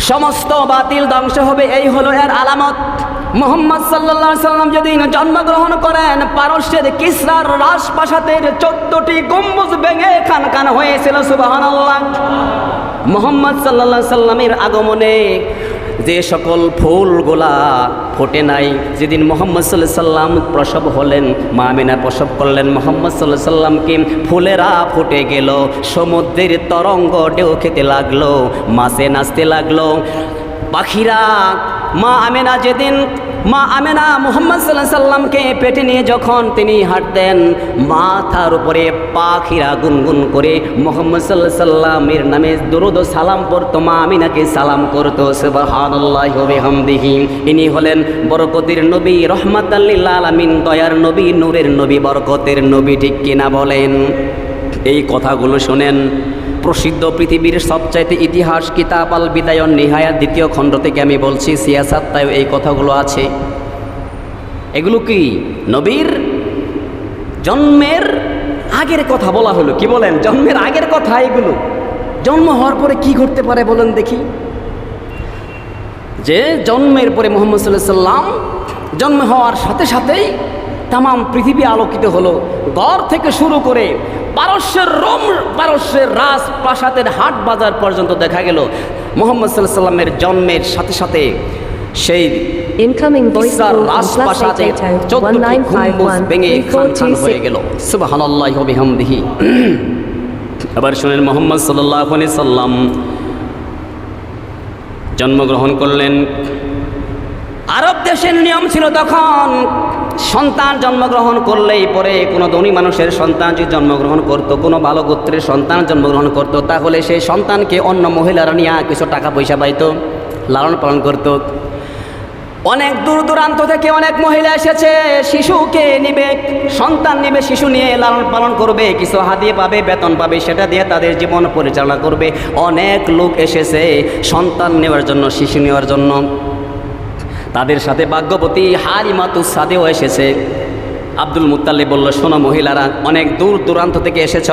সমস্ত বাতিল ধ্বংস হবে, এই হলো এর আলামত। মুহাম্মদ সাল্লাল্লাহু আলাইহি সাল্লাম যেদিন জন্মগ্রহণ করেন, পারস্যের কিসরার রাজপ্রাসাদের 14টি গম্বুজ ভেঙে খান খান হয়েছিল। সুবহানাল্লাহ। মুহাম্মদ সাল্লাল্লাহু আলাইহি সাল্লামের আগমনে যে সকল ফুলগুলা ফোটে নাই, যেদিন মুহাম্মদ সাল্লাল্লাহু আলাইহি সাল্লাম প্রসব হলেন, মা আমিনা প্রসব করলেন মুহাম্মদ সাল্লাল্লাহু আলাইহি সাল্লামকে, ফুলেরা ফুটে গেল, সমুদ্রের তরঙ্গ ঢেউ খেতে লাগলো, মাছে নাচতে লাগলো, পাখিরা। মা আমেনা মুহাম্মদ সাল্লাল্লাহু আলাইহি সাল্লামকে পেটে নিয়ে যখন তিনি হাঁটতেন, মাথার উপরে পাখিরা গুনগুন করে মুহাম্মদ সাল্লাল্লাহু আলাইহি সাল্লামের নামে দরুদ ও সালাম পড়তো, মা আমিনাকে সালাম করতো। সুবহানাল্লাহি ওয়া বিহামদিহি। ইনি হলেন বরকতের নবী, রহমাতাল লিল আলামিন, দয়ার নবী, নূরের নবী, বরকতের নবী। ঠিক কিনা বলেন? এই কথাগুলো শোনেন। প্রসিদ্ধ পৃথিবীর সবচাইতে ইতিহাস কিতাব আল বিদায়ন নিহায়াত 2য় খণ্ড থেকে আমি বলছি, সিয়াসাত, তাই এই কথাগুলো আছে। এগুলো কি নবীর জন্মের আগের কথা বলা হলো। কি বলেন? জন্মের আগের কথা এগুলো। জন্ম হওয়ার পরে কি ঘটতে পারে বলেন দেখি? যে জন্মের পরে মুহাম্মদ সাল্লাল্লাহু আলাইহি সাল্লাম জন্ম হওয়ার সাথে সাথেই তামাম পৃথিবী আলোকিত হলো। ঘর থেকে শুরু করে পারস্যের রাজপ্রাসাদের হাট বাজার পর্যন্ত দেখা গেল মুহাম্মদ সাল্লাল্লাহু আলাইহি সাল্লামের জন্মের সাথে সাথে সেই রাজপ্রাসাদের 14টি গম্বুজ ভেঙে খান খান হয়ে গেল। সুবহানাল্লাহি ওয়া বিহামদিহি। আবার শুনেন, মুহাম্মদ সাল্লাল্লাহু আলাইহি সাল্লাম জন্মগ্রহণ করলেন। আরব দেশের নিয়ম ছিল তখন, সন্তান জন্মগ্রহণ করলেই পরে কোনো ধনী মানুষের সন্তান যদি জন্মগ্রহণ করত, কোনো ভালো গোত্রের সন্তান জন্মগ্রহণ করত, তাহলে সেই সন্তানকে অন্য মহিলারা নিয়ে কিছু টাকা পয়সা পাইত, লালন পালন করত। অনেক দূর দূরান্ত থেকে অনেক মহিলা এসেছে, শিশুকে নিবে, সন্তান নিবে, শিশু নিয়ে লালন পালন করবে, কিছু হাদিয়া পাবে, বেতন পাবে, সেটা দিয়ে তাদের জীবন পরিচালনা করবে। অনেক লোক এসেছে সন্তান নেওয়ার জন্য, শিশু নেওয়ার জন্য। তাদের সাথে ভাগ্যবতী হালিমাতুস সাদিয়াও এসেছে। আব্দুল মুত্তালিব বলল, শোনো মহিলারা, অনেক দূর দূরান্ত থেকে এসেছ,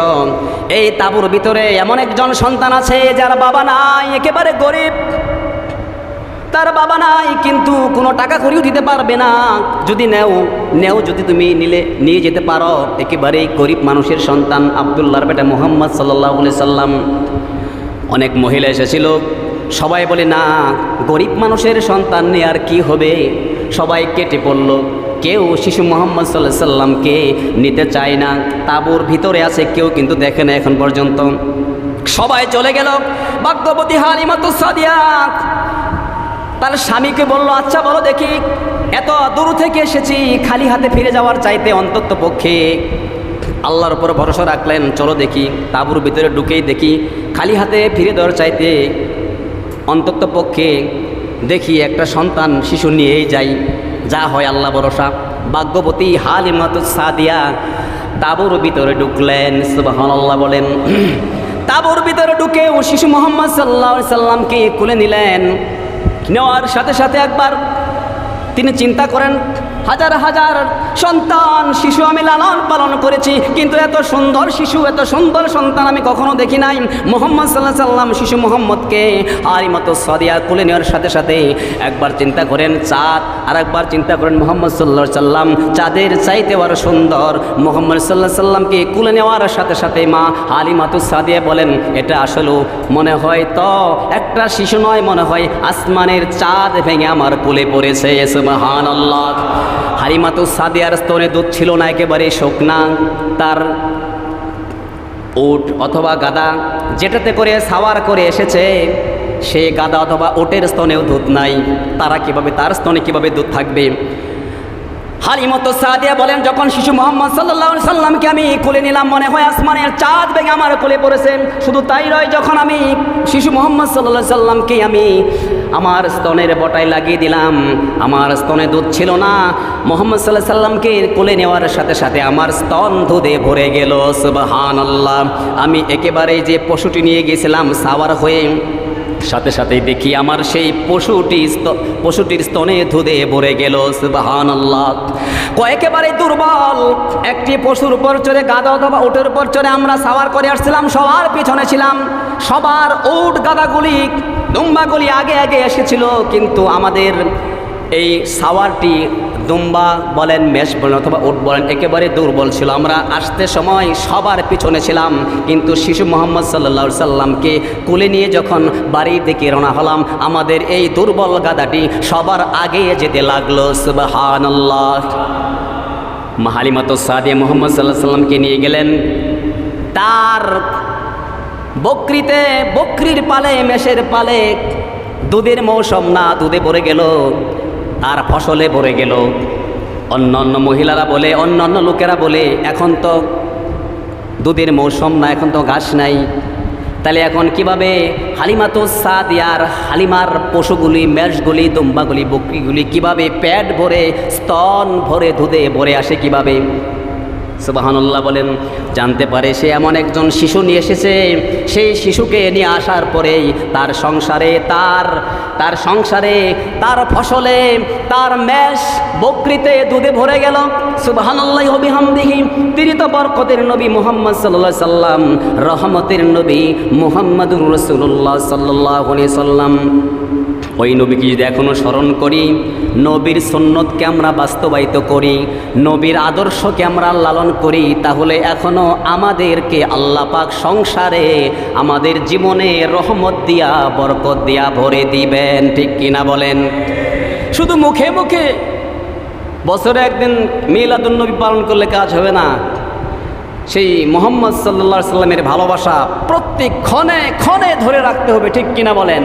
এই তাঁবুর ভিতরে এমন একজন সন্তান আছে যার বাবা নাই, একেবারে গরিব, তার বাবা নাই, কিন্তু কোনো টাকা করিও দিতে পারবে না। যদি নেও যদি তুমি নিয়ে যেতে পারো, একেবারে গরিব মানুষের সন্তান, আব্দুল্লাহর বেটা মুহাম্মদ সাল্লাল্লাহু আলাইহি সাল্লাম। অনেক মহিলা এসেছিল, সবাই বলে না, গরিব মানুষের সন্তান নিয়ে আর কি হবে। সবাই কেটে পড়ল, কেউ শিশু মুহাম্মদ সাল্লাল্লাহু আলাইহি সাল্লামকে নিতে চায় না। তাঁবুর ভিতরে আছে, কেউ কিন্তু দেখে না এখন পর্যন্ত। সবাই চলে গেল। ভাগ্যবতী হালিমাতুস সাদিয়া তার স্বামীকে বলল, আচ্ছা বলো দেখি, এত দূর থেকে এসেছি, খালি হাতে ফিরে যাওয়ার চাইতে অন্তত পক্ষে আল্লাহর উপর ভরসা রাখলেন, চলো দেখি তাঁবুর ভিতরে ঢুকেই দেখি, খালি হাতে ফিরে দেওয়ার চাইতে অন্তত পক্ষে দেখি একটা সন্তান শিশু নিয়েই যাই, যা হয় আল্লাহ ভরসা। ভাগ্যবতী হালিমাতুস সাদিয়া তাঁবুর ভিতরে ঢুকলেন। সুবহানাল্লাহ বলেন। তাঁবুর ভিতরে ঢুকে ও শিশু মুহাম্মদ সাল্লাল্লাহু আলাইহি সাল্লামকে কোলে নিলেন। নেওয়ার সাথে সাথে একবার তিনি চিন্তা করেন, হাজার হাজার সন্তান শিশু আমি লালন পালন করেছি, কিন্তু এত সুন্দর শিশু, এত সুন্দর সন্তান আমি কখনো দেখি নাই। মুহাম্মদ সাল্লাল্লাহু আলাইহি সাল্লাম শিশু মুহাম্মদকে হালিমাতুস সাদিয়া কোলে নেওয়ার সাথে সাথে একবার চিন্তা করেন চাঁদ, আর একবার চিন্তা করেন মুহাম্মদ সাল্লাল্লাহু আলাইহি সাল্লাম চাঁদের চাইতে আরো সুন্দর। মুহাম্মদ সাল্লাল্লাহু আলাইহি সাল্লামকে কোলে নেওয়ার সাথে সাথে মা হালিমাতুস সাদিয়া বলেন, এটা আসলে মনে হয় তো একটা শিশু নয়, মনে হয় আসমানের চাঁদ ভেঙে আমার কোলে পড়েছে। সুবহানাল্লাহ। হালিমাতুস সাদিয়ার স্তনে দুধ ছিল না, একেবারে শুকনা। তার উট অথবা গাদা যেটাতে করে সাওয়ার করে এসেছে, সেই গাদা অথবা উটের স্তনেও দুধ নাই। তার স্তনে কিভাবে দুধ থাকবে? হালিমাতু সাদিয়া বলেন, যখন শিশু মুহাম্মদ সাল্লাল্লাহু আলাইহি সাল্লামকে আমি কোলে নিলাম, মনে হয় আসমানের চাঁদ ভেঙে আমার কোলে পড়েছে। শুধু তাই নয়, যখন আমি শিশু মুহাম্মদ সাল্লাল্লাহু আলাইহি সাল্লামকে আমি আমার স্তনের বটায় লাগিয়ে দিলাম, আমার স্তনে দুধ ছিল না। মুহাম্মদ সাল্লাল্লাহু আলাইহি সাল্লামকে কোলে নেওয়ার সাথে সাথে আমার স্তন দুধে ভরে গেল। সুবহানাল্লাহ। আমি একেবারে যে পশুটি নিয়ে গেছিলাম সাওয়ার হয়ে, সাথে সাথে দেখি আমার সেই পশুটির স্তনে দুধে ভরে গেল। সুবহানাল্লাহ। একেবারে দুর্বল একটি পশুর উপর চড়ে, গাধা অথবা উটের উপর চড়ে আমরা সাওয়ার করে আসছিলাম, সবার পিছনে ছিলাম। সবার উট গাধাগুলি দুম্বাগুলি আগে আগে এসেছিল, কিন্তু আমাদের এই সাওয়ারটি, দুম্বা বলেন, মেষ বলেন অথবা উট বলেন, একেবারে দুর্বল ছিল। আমরা আসতে সময় সবার পিছনে ছিলাম, কিন্তু শিশু মুহাম্মদ সাল্লাল্লাহু আলাইহি সাল্লামকে কোলে নিয়ে যখন বাড়ির দিকে রওনা হলাম, আমাদের এই দুর্বল গাধাটি সবার আগে যেতে লাগলো। সুবহানাল্লাহ। হালিমাতু সাদিয়া মুহাম্মদ সাল্লাল্লাহু আলাইহি সাল্লামকে নিয়ে গেলেন তার বকরির পালে, মেষের পালে। দুধের মৌসুম না, দুধে ভরে গেল আর ফসলে ভরে গেল। অন্য মহিলারা বলে, অন্য লোকেরা বলে, এখন তো দুধের মৌসুম না, এখন তো ঘাস নাই। তাহলে এখন কিভাবে হালিমাতু সাদিয়ার, হালিমার পশুগুলি, মেষগুলি, দুম্বাগুলি, বকরিগুলি কিভাবে পেট ভরে, স্তন ভরে, দুধে ভরে আসে কিভাবে? সুবহানাল্লাহ বলেন। জানতে পারে সে এমন একজন শিশু নিয়ে এসেছে। সেই শিশুকে নিয়ে আসার পরেই তার সংসারে, তার ফসলে, তার মেষ বকরিতে দুধে ভরে গেল। সুবহানাল্লাহি ওয়া বিহামদিহি। তিনি তো বরকতের নবী মুহাম্মদ সাল্লাল্লাহু আলাইহি সাল্লাম, রহমতের নবী মুহাম্মাদুর রাসূলুল্লাহ সাল্লাল্লাহু আলাইহি সাল্লাম। ওই নবীকে যদি এখনও স্মরণ করি, নবীর সুন্নতকে আমরা বাস্তবায়িত করি, নবীর আদর্শকে আমরা লালন করি, তাহলে এখনও আমাদেরকে আল্লাহ পাক সংসারে, আমাদের জীবনে রহমত দিয়া, বরকত দিয়া ভরে দিবেন। ঠিক কিনা বলেন? শুধু মুখে মুখে বছরে একদিন মিলাদুন নবী পালন করলে কাজ হবে না। সেই মুহাম্মদ সাল্লাল্লাহু আলাইহি সাল্লামের ভালোবাসা প্রত্যেক ক্ষণে ক্ষণে ধরে রাখতে হবে। ঠিক কিনা বলেন?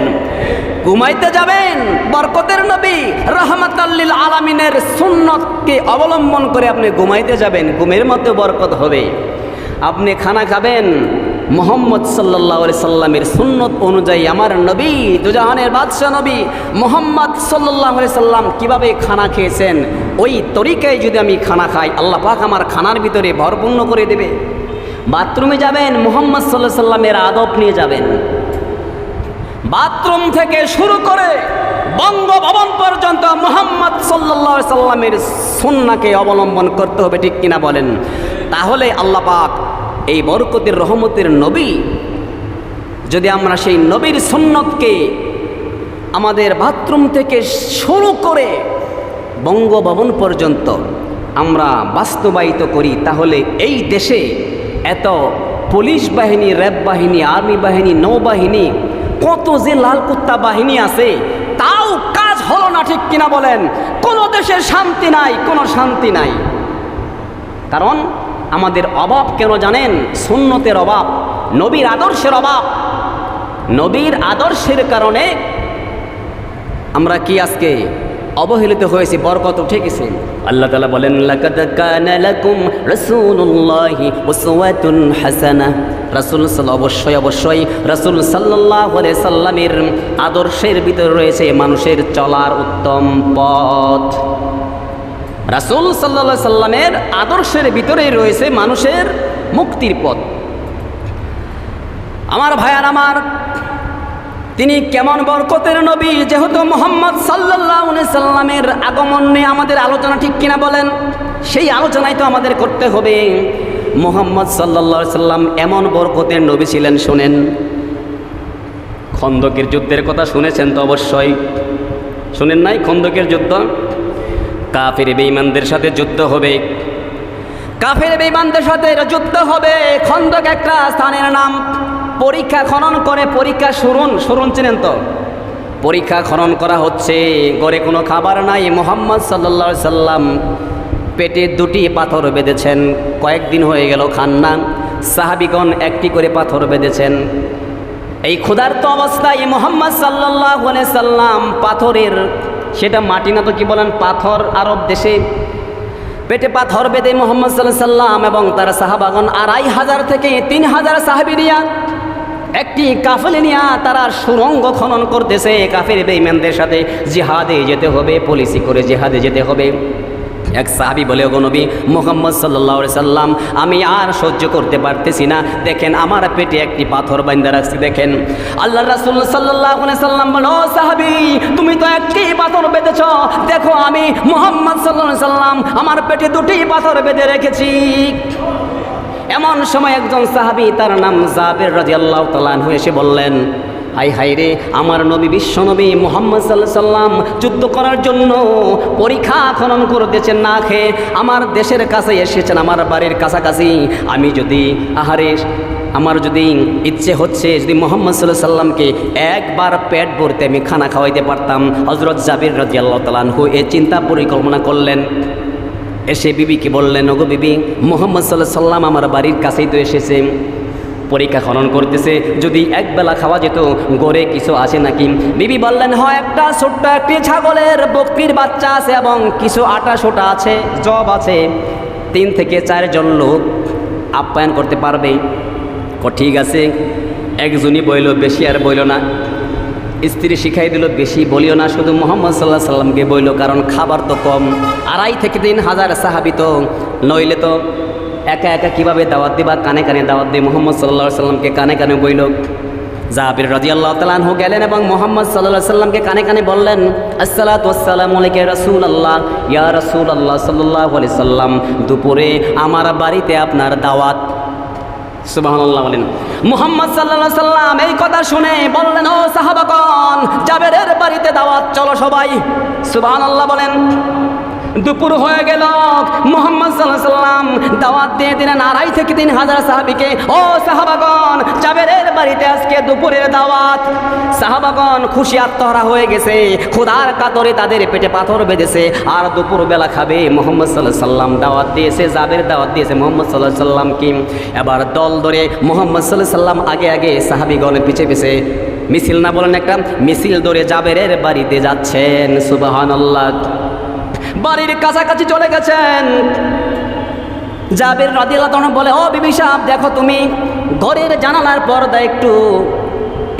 ঘুমাইতে যাবেন, বরকতের নবী রাহমাতাল লিল আলামিনের সুন্নতকে অবলম্বন করে আপনি ঘুমাইতে যাবেন, ঘুমের মধ্যে বরকত হবে। আপনি খানা খাবেন, মুহাম্মদ সাল্লাল্লাহু আলাইহি সাল্লামের সুন্নত অনুযায়ী, আমার নবী, দুজাহানের বাদশা নবী মুহাম্মদ সাল্লাল্লাহু আলাইহি সাল্লাম কিভাবে খানা খেয়েছেন, ওই তরিকায় যদি আমি খানা খাই, আল্লাহ পাক আমার খানার ভিতরে ভরপূর্ণ করে দেবে। বাথরুমে যাবেন, মুহাম্মদ সাল্লাল্লাহু আলাইহি সাল্লামের আদব নিয়ে যাবেন। বাথরুম থেকে শুরু করে বঙ্গভবন পর্যন্ত মুহাম্মদ সাল্লাল্লাহু আলাইহি সাল্লামের সুন্নাহকে অবলম্বন করতে হবে। ঠিক কিনা বলেন? তাহলে আল্লাহ পাক এই বরকতের, রহমতের নবী, যদি আমরা সেই নবীর সুন্নতকে আমাদের বাথরুম থেকে শুরু করে বঙ্গভবন পর্যন্ত আমরা বাস্তবায়িত করি, তাহলে এই দেশে এত পুলিশ বাহিনী, র্যাব বাহিনী, আর্মি বাহিনী, নৌবাহিনী, কত যে লাল কুত্তা বাহিনী আছে, তাও কাজ হলো না। ঠিক কিনা বলেন? কোনো দেশের শান্তি নাই, কোনো শান্তি নাই। কারণ আমাদের অভাব কেন জানেন? সুন্নতের অভাব, নবীর আদর্শের অভাব। নবীর আদর্শের কারণে আমরা কি আজকে অবহেলিত হয়েছি, বরকত উঠে গেছে। আল্লাহ তাআলা বলেন, লাকাদ কানা লাকুম রাসূলুল্লাহি উসওয়াতুন হাসানাহ। রাসূল অবশ্যই রাসূল সাল্লাল্লাহু আলাইহি সাল্লামের আদর্শের ভিতরে রয়েছে মানুষের চলার উত্তম পথ। রাসূল সাল্লাল্লাহু আলাইহি সাল্লামের আদর্শের ভিতরেই রয়েছে মানুষের মুক্তির পথ। আমার ভাইয়ার আমার, তিনি কেমন বরকতের নবী, যেহেতু মুহাম্মদ সাল্লাল্লাহু আলাইহি সাল্লামের আগমন নিয়ে আমাদের আলোচনা। ঠিক কিনা বলেন? সেই আলোচনাই তো আমাদের করতে হবে। মুহাম্মদ সাল্লাল্লাহু আলাইহি সাল্লাম এমন বরকতের নবী ছিলেন। শোনেন, খন্দকের যুদ্ধের কথা শুনেছেন তো অবশ্যই, শুনেন নাই? খন্দকের যুদ্ধ, কাফের বেঈমানদের সাথে যুদ্ধ হবে, কাফের বেঈমানদের সাথে যুদ্ধ হবে। খন্দক একটা স্থানের নাম। পরীক্ষা খনন করে, পরীক্ষা শুরুন চিনেন তো? পরীক্ষা খনন করা হচ্ছে, ঘরে কোনো খাবার নাই। মুহাম্মদ সাল্লাল্লাহু আলাইহি সাল্লাম পেটে দুটি পাথর বেঁধেছেন, কয়েকদিন হয়ে গেল খান না। সাহাবীগণ একটি করে পাথর বেঁধেছেন। এই ক্ষুধার্ত অবস্থায় মুহাম্মদ সাল্লাল্লাহু আলাইহি সাল্লাম পাথরের, সেটা মাটি না তো কি বলেন, পাথর, আরব দেশে পেটে পাথর বেঁধে মুহাম্মদ সাল্লাল্লাহু আলাইহি সাল্লাম এবং তার সাহাবাগণ 2500 থেকে 3000 সাহাবী নিয়ে একটি কাফেলা নিয়ে তারা সুড়ঙ্গ খনন করতেছে। কাফের বেঈমানদের সাথে জিহাদে যেতে হবে, পলিসি করে জিহাদে যেতে হবে। এক সাহাবী বলে, ওগো নবী মুহাম্মদ সাল্লাল্লাহু আলাইহি সাল্লাম, আমি আর সহ্য করতে পারতেছি না, দেখেন আমার পেটে একটি পাথর বাঁধা রাখছি। দেখেন আল্লাহর রাসূল সাল্লাল্লাহু আলাইহি সাল্লাম বলে, ও সাহাবী, তুমি তো একটি পাথর বেঁধেছ, দেখো আমি মুহাম্মদ সাল্লাল্লাহু আলাইহি সাল্লাম আমার পেটে দুটি পাথর বেঁধে রেখেছি। এমন সময় একজন সাহাবী, তার নাম জাবের রাদিয়াল্লাহু তাআলা আনহু, এসে বললেন, হাই হাই রে, আমার নবী বিশ্ব নবী মুহাম্মদ সাল্লাল্লাহু আলাইহি সাল্লাম যুদ্ধ করার জন্য পরীক্ষা খনন করতেছেন না খেয়ে, আমার দেশের কাছে এসেছেন, আমার বাড়ির কাছাকাছি। আমি যদি আমার যদি ইচ্ছে হচ্ছে যদি মুহাম্মদ সাল্লাল্লাহু আলাইহি সাল্লামকে একবার পেট ভরতে আমি খানা খাওয়াইতে পারতাম। হযরত জাবির রাদিয়াল্লাহু তাআলা আনহু এই চিন্তা পরিকল্পনা করলেন। এসে বিবিকে বললেন, ওগো বিবি, মুহাম্মদ সাল্লাল্লাহু আলাইহি সাল্লাম আমার বাড়ির কাছেই তো এসেছে, পরীক্ষা খনন করতেছে, যদি একবেলা খাওয়া যেত, গড়ে কিছু আছে নাকি? বিবি বললেন, হয় একটা ছোট্ট একটি ছাগলের বকরির বাচ্চা আছে এবং কিছু আটা সোটা আছে, জব আছে, 3 থেকে 4 জন লোক আপ্যায়ন করতে পারবে। ঠিক আছে। একজনই বইল, বেশি আর বইল না। স্ত্রী শিখাই দিল, বেশি বলিও না, শুধু মুহাম্মদ সাল্লাল্লাহু আলাইহি সাল্লামকে বইল, কারণ খাবার তো কম, 2.5 থেকে 3000 সাহাবী তো, নইলে তো একা একা কীভাবে দাওয়াত দিবা? কানে কানে দাওয়াত দিয়ে মুহাম্মদ সাল্লাল্লাহু আলাইহি সাল্লামকে কানে কানে বইল। জাবির রাদিয়াল্লাহু তাআলা আনহু গেলেন এবং মুহাম্মদ সাল্লাল্লাহু আলাইহি সাল্লামকে কানে কানে বললেন, আসসালাতু ওয়াসসালামু আলাইকা ইয়া রাসূলুল্লাহ, ইয়া রাসূলুল্লাহ সাল্লাল্লাহু আলাইহি সাল্লাম, দুপুরে আমার বাড়িতে আপনার দাওয়াত। সুবহানাল্লাহ বলেন। মুহাম্মদ সাল্লাল্লাহু আলাইহি সাল্লাম এই কথা শুনে বললেন, ও সাহাবাগণ, জাবেরের বাড়িতে দাওয়াত, চলো সবাই। সুবহানাল্লাহ বলেন। দুপুর হয়ে গেল, মুহাম্মদ সাল্লাল্লাহু আলাইহি সাল্লাম দাওয়াত দিয়ে দিলেন 2.5 থেকে 3000 সাহাবীকে, ও সাহাবাগণ, জাবেরের বাড়িতে আজকে দুপুরের দাওয়াত। সাহাবাগণ খুশি আত্মহারা হয়ে গেছে, ক্ষুধার কাতরে তাদের পেটে পাথর বেঁধেছে, আর দুপুর বেলা খাবে। মুহাম্মদ সাল্লাল্লাহু আলাইহি সাল্লাম দাওয়াত দিয়েছে, জাবের দাওয়াত দিয়েছে মুহাম্মদ সাল্লাল্লাহু আলাইহি সাল্লামকে। এবার দল ধরে মুহাম্মদ সাল্লাল্লাহু আলাইহি সাল্লাম আগে আগে, সাহাবীগণের পিছে পিছে, মিছিল না বলেন, একটা মিছিল ধরে জাবেরের বাড়িতে যাচ্ছেন। সুবহানাল্লাহ। বাড়ির কাছাকাছি চলে গেছেন। জাবের রাদিয়াল্লাহু তাআলা বলে, ও বিবি সাহেব, দেখো তুমি ঘরের জানালার পর্দা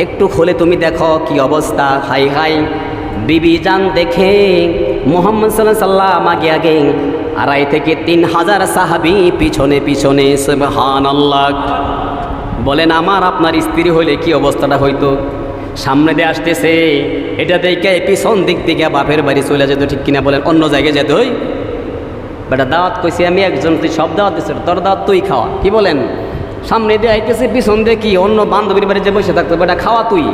একটু খুলে তুমি দেখো কি অবস্থা। হাই হাই, বিবি জান দেখে মুহাম্মদ সাল্লাল্লাহু আলাইহি সাল্লাম আগে আগে, 2.5 থেকে 3000 সাহাবী পিছনে পিছনে। সুবহানাল্লাহ। বলেন, আমার আপনার স্ত্রী হইলে কি অবস্থাটা হইতো? সামনে দিয়ে আসতেছে, এটা দেখে পিছন দিক থেকে বাপের বাড়ি চলে যেত, ঠিক কিনা বলেন? অন্য জায়গায় যেত। ওই বেটা দাওয়াত কইছি আমি একজন, তুই সব দাওয়াত দিচ্ছ, তোর দাওয়াত তুই খাওয়া, কি বলেন? সামনে দিয়ে আইতেছে, পিছন দিয়ে কি অন্য বান্ধবীর বাড়ি যে বসে থাকতো, বেটা খাওয়া তুই।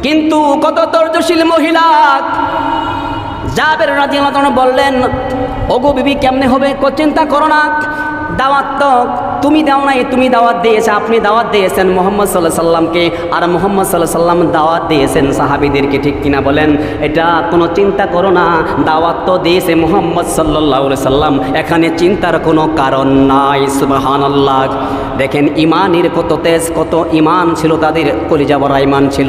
কিন্তু কত ধৈর্যশীল মহিলা। জাবের রাদিয়াল্লাহু তাআলা বললেন, ওগো বিবি, কেমনে হবে? চিন্তা করো না, দাওয়াত তো তুমি দাও নাই, তুমি দাওয়াত দিয়েছে, আপনি দাওয়াত দিয়েছেন মুহাম্মদ সাল্লাল্লাহু আলাইহি সাল্লামকে, আর মুহাম্মদ সাল্লাল্লাহু আলাইহি সাল্লাম দাওয়াত দিয়েছেন সাহাবীদেরকে, ঠিক কিনা বলেন? এটা কোনো চিন্তা করো না, দাওয়াত তো দিয়েছে মুহাম্মদ সাল্লাল্লাহু আলাইহি সাল্লাম, এখানে চিন্তার কোনো কারণ নাই। সুবহানাল্লাহ। দেখেন ইমানের কত তেজ, কত ইমান ছিল তাদের, কলিজা ভরা ইমান ছিল।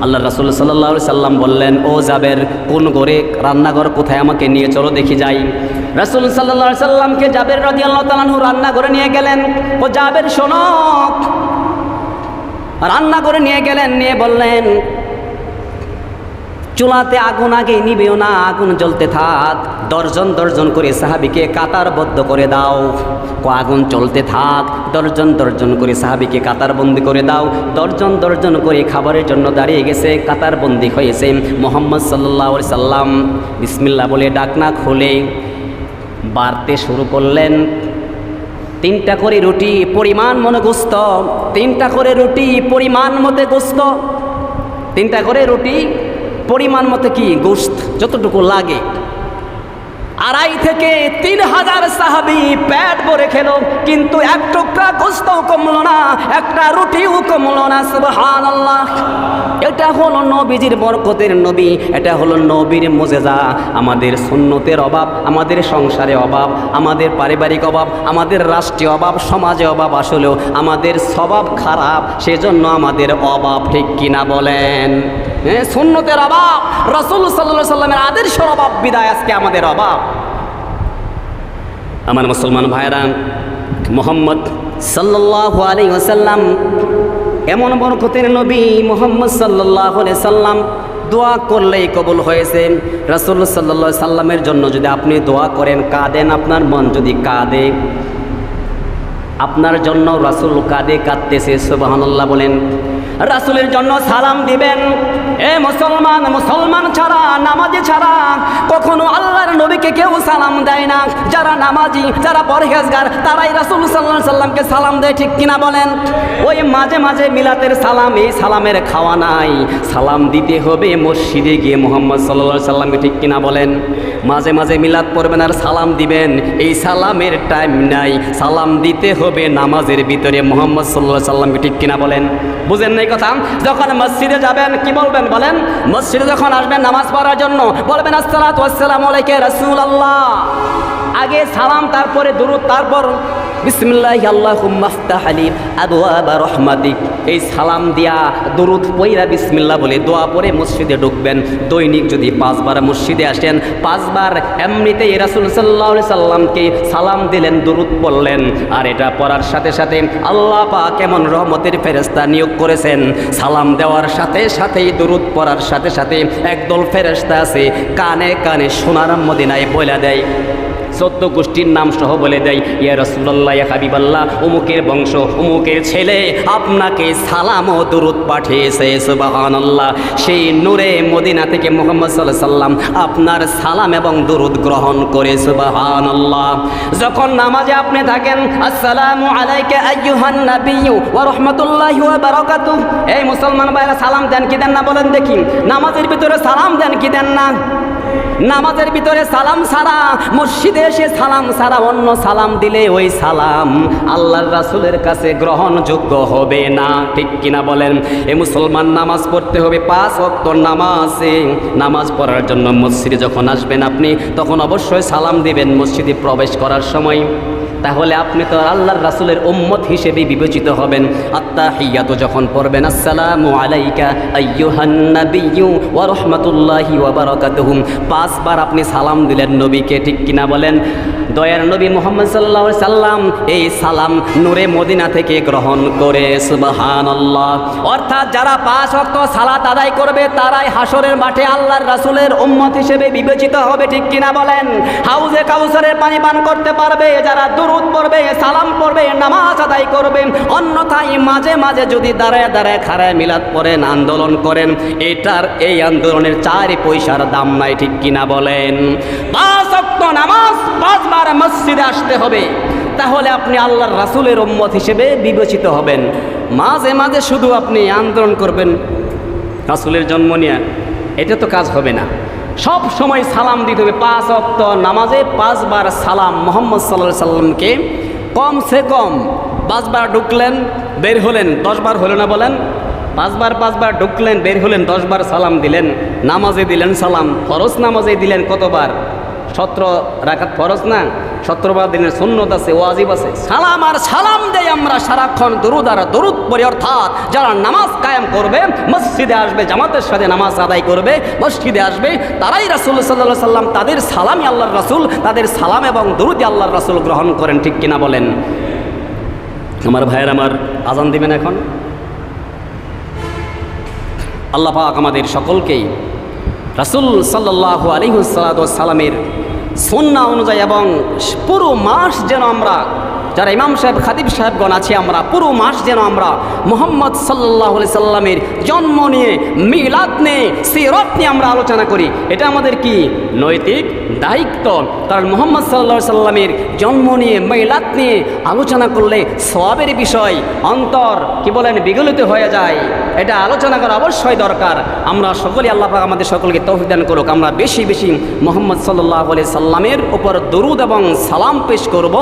আল্লাহ রাসূল সাল্লাল্লাহু আলাইহি সাল্লাম বললেন, ও জাবের, কোন ঘরে, রান্নাঘর কোথায়, আমাকে নিয়ে চলো দেখি যাই। রাসূল সাল্লাল্লাহু আলাইহি সাল্লামকে জাবের রাদিয়াল্লাহু তাআলা আনহু রান্নাঘরে নিয়ে গেলেন। ও জাবের শোনো, রান্নাঘরে নিয়ে গেলেন, নিয়ে বললেন, চুলাতে আগুন আগে নিবেও না, আগুন জ্বলতে থাক, দর্জন দর্জন করে সাহাবীকে কাতারবদ্ধ করে দাও। আগুন চলতে থাক, দর্জন দর্জন করে সাহাবীকে কাতারবন্দি করে দাও। দর্জন দর্জন করে খাবারের জন্য দাঁড়িয়ে গেছে, কাতারবন্দি হয়েছে। মুহাম্মদ সাল্লাল্লাহু আলাইহি সাল্লাম বিসমিল্লাহ বলে ডাকনা খুলে বাড়তে শুরু করলেন। 3টা করে রুটি, পরিমাণ মতো গোস্ত, 3টা করে রুটি, পরিমাণ মতো গোস্ত, 3টা করে রুটি, পরিমাণ মতো কি গোস্ত, যতটুকু লাগে। 2.5 থেকে 3000 সাহাবী পেট ভরে খেলো, কিন্তু এক টুকরা গোস্তও কমলো না, একটা রুটিও কমলো না। সুবহানাল্লাহ। এটা হলো নবীজির বরকতের নবী, এটা হলো নবীর মুজিজা। আমাদের সুন্নতের অভাব, আমাদের সংসারে অভাব, আমাদের পারিবারিক অভাব, আমাদের রাষ্ট্রীয় অভাব, সমাজে অভাব, আসলেও আমাদের স্বভাব খারাপ, সেজন্য আমাদের অভাব, ঠিক কিনা বলেন? সুন্নতের অভাব, রাসূল সাল্লাল্লাহু আলাইহি সাল্লামের আদর্শের অভাব, বিদায় আজকে আমাদের অভাব। আমার মুসলমান ভাইরা, মুহাম্মদ সাল্লাল্লাহু আলাইহি ওয়াসাল্লাম এমন বরকতের নবী। মুহাম্মদ সাল্লাল্লাহু আলাইহি সাল্লাম দোয়া করলেই কবুল হয়েছে। রাসূল সাল্লাল্লাহু আলাইহি সাল্লামের জন্য যদি আপনি দোয়া করেন, কাঁদেন, আপনার মন যদি কাঁদে, আপনার জন্য রাসূল কাঁদে, কাঁদতেছে, সুবহানাল্লাহ বলেন। রাসূলের জন্য সালাম দিবেন। এ মুসলমান, মুসলমান ছাড়া, নামাজি ছাড়া কখনো আল্লাহর নবীকে কেউ সালাম দেয় না। যারা নামাজি, যারা পরহেজগার, তারাই রাসূল সাল্লাল্লাহু আলাইহি সাল্লামকে সালাম দেয়, ঠিক কিনা বলেন? ওই মাঝে মাঝে মিলাতের সালাম, এই সালামের খাওয়া নাই। সালাম দিতে হবে মসজিদে গিয়ে মুহাম্মদ সাল্লাল্লাহু আলাইহি সাল্লামকে, ঠিক কিনা বলেন? মাঝে মাঝে মিলাদ পড়বেন আর সালাম দিবেন, এই সালামের টাইম নাই। সালাম দিতে হবে নামাজের ভিতরে মুহাম্মদ সাল্লাল্লাহু আলাইহি সাল্লামকে, ঠিক কিনা বলেন? বুঝেন নাই কথা? যখন মসজিদে যাবেন কি বলবেন বলেন? মসজিদে যখন আসবেন নামাজ পড়ার জন্য বলবেন আসসালাতু ওয়াসসালামু আলাইকা রাসূলুল্লাহ। আগে সালাম, তারপরে দুরূদ, তারপর বিসমিল্লাহি আল্লাহুম্মা আফতাহ আলি আবওয়াবা রাহমাতিক। এই সালাম দিয়া দুরূদ পড়া বিসমিল্লাহ বলে দোয়া পড়ে মসজিদে ঢুকবেন। দৈনিক যদি 5 বার মসজিদে আসেন, 5 বার এমনিতেই রাসূল সাল্লাল্লাহু আলাইহি সাল্লামকে সালাম দিলেন, দুরূদ পড়লেন। আর এটা পড়ার সাথে সাথে আল্লাহ পাক এমন রহমতের ফেরেশতা নিয়োগ করেছেন, সালাম দেওয়ার সাথে সাথেই দুরূদ পড়ার সাথে সাথে একদল ফেরেশতা আছে, কানে কানে সোনার মদিনায় বলে দেয়, 14 গোষ্ঠীর নাম সহ বলে দেয়, ইয়া রাসূলুল্লাহ, ইয়া হাবিবাল্লাহ, অমুকের বংশ, অমুকের ছেলে আপনাকে সালাম ও দুরূদ পাঠিয়েছে, সুবহানাল্লাহ। সেই নূরে মদিনা থেকে মুহাম্মদ সাল্লাল্লাহু আলাইহি সাল্লাম আপনার সালাম এবং দুরূদ গ্রহণ করে, সুবহানাল্লাহ। যখন নামাজে আপনি থাকেন, আসসালামু আলাইকা আইয়ুহান নাবিয়্যু ওয়া রাহমাতুল্লাহি ওয়া বারাকাতুহু। এই মুসলমান ভাইরা, সালাম দেন কি দেন না বলেন দেখি? নামাজের ভিতরে সালাম দেন কি দেন না? নামাজের ভিতরে সালাম ছাড়া, মসজিদে এসে সালাম ছাড়া অন্য সালাম দিলে ওই সালাম আল্লাহর রাসূলের কাছে গ্রহণযোগ্য হবে না, ঠিক কিনা বলেন? এ মুসলমান, নামাজ পড়তে হবে 5 ওয়াক্ত নামাজে। নামাজ পড়ার জন্য মসজিদে যখন আসবেন আপনি, তখন অবশ্যই সালাম দিবেন মসজিদে প্রবেশ করার সময়। তাহলে আপনি তো আল্লাহর রাসূলের উম্মত হিসেবে বিবেচিত হবেন। আত্তাহিয়াতু যখন পড়বেন, আসসালামু আলাইকা আইয়ুহান নাবিয়্যু ওয়া রাহমাতুল্লাহি ওয়া বারাকাতুহু, 5 বার আপনি সালাম দিলেন নবীকে, ঠিক কিনা বলেন? দয়ার নবী মুহাম্মদ সাল্লাল্লাহু আলাইহি সাল্লাম এই সালাম নূরে মদিনা থেকে গ্রহণ করে, সুবহানাল্লাহ। অর্থাৎ যারা 5 ওয়াক্ত সালাত আদায় করবে তারাই হাসরের মাঠে আল্লাহর রাসূলের উম্মত হিসেবে বিবেচিত হবে, ঠিক কিনা বলেন? হাউজে কাউসারের পানি পান করতে পারবে যারা দুরূদ পড়বে, সালাম পড়বে, নামাজ আদায় করবে। অন্যথায় মাঝে মাঝে যদি দাঁড়ায় দাঁড়ায় খাড়ায় মিলাদ পড়েন, আন্দোলন করেন, এই আন্দোলনের 4 পয়সার দাম নাই, ঠিক কিনা বলেন? 5 ওয়াক্ত নামাজ 5 বার মসজিদে আসতে হবে, তাহলে আপনি আল্লাহর রাসূলের উম্মত হিসেবে বিবেচিত হবেন। মাঝে মাঝে শুধু আপনি আন্দোলন করবেন রাসূলের জন্ম নিয়ে, এটা তো কাজ হবে না। সব সময় সালাম দিতে হবে। 5 ওয়াক্ত নামাজে 5 বার সালাম মুহাম্মদ সাল্লাল্লাহু আলাইহি সাল্লামকে, কমসে কম 5 বার ঢুকলেন, বের হলেন, 10 বার হলো না বলেন? 5 বার ঢুকলেন, বের হলেন, 10 বার সালাম দিলেন। নামাজে দিলেন সালাম, ফরজ নামাজে দিলেন কতবার? 17 রাকাত ফরজ না, 17 বার দিনের সুন্নত আছে, ওয়াজিব আছে। সালাম আর সালাম দেই আমরা সারাক্ষণ, দরুদ আর দরুদ পড়ি। অর্থাৎ যারা নামাজ কায়েম করবে, মসজিদে আসবে, জামাতের সাথে নামাজ আদায় করবে, মসজিদে আসবে, তারাই রাসূল সাল্লাল্লাহু আলাইহি সাল্লাম, তাদের সালামই আল্লাহর রাসূল, তাদের সালাম এবং দরুদই আল্লাহর রাসূল গ্রহণ করেন, ঠিক কিনা বলেন? আমার ভাইয়ের, আমার আজান দিবেন এখন। আল্লাহ পাক আমাদের সকলকেই রাসূল সাল্লাল্লাহু আলাইহি ওয়াসাল্লামের সুন্নাহ অনুযায়ী এবং পুরো মাস যেন আমরা, যারা ইমাম সাহেব, খাতিব সাহেবগণ আছি, আমরা পুরো মাস যেন আমরা মুহাম্মদ সাল্লাল্লাহু আলাইহি সাল্লামের জন্ম নিয়ে, মিলাদ নিয়ে, সিরাত নিয়ে আমরা আলোচনা করি। এটা আমাদের কি নৈতিক দায়িত্ব। কারণ মুহাম্মদ সাল্লাল্লাহু আলাইহি সাল্লামের জন্ম নিয়ে, মিলাদ নিয়ে আলোচনা করলে সওয়াবের বিষয়, অন্তর কি বলেন বিগলিত হয়ে যায়। এটা আলোচনা করা অবশ্যই দরকার। আমরা সকলেই, আল্লাহ পাক আমাদের সকলকে তৌফিক দান করুক, আমরা বেশি বেশি মুহাম্মদ সাল্লাল্লাহু আলাইহি সাল্লামের উপর দরুদ এবং সালাম পেশ করব।